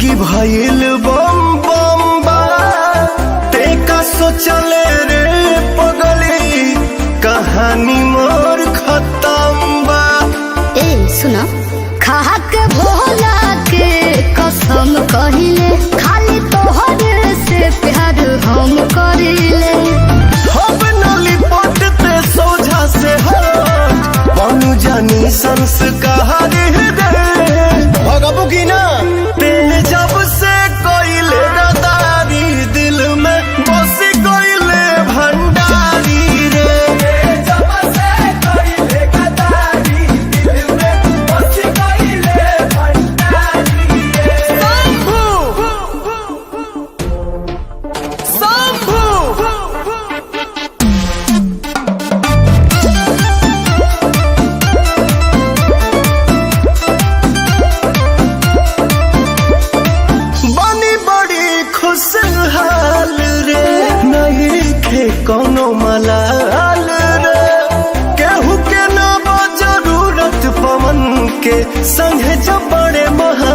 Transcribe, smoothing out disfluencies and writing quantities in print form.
जिंदगी भइल बम बम बा ते का सोचले रे पगली कहानी मोर खत्म बा। ए सुना खा के भोला के कसम कहिले खाली तोहरे से प्यार हम करिले। हम नली पटते सोझा से हो बनू जानी संस्कार दे भगबू की ना ते जब से कोइले गदारी दिल में बसी कोइले भंडारी रे। जब से कोइले गदारी दिल में बसी कोइले भंडारी रे। शंभू खुशहाल रे नहीं खे कोनो मलाल रे केहू के ना जरूरत पवन के संगे जब बड़े महा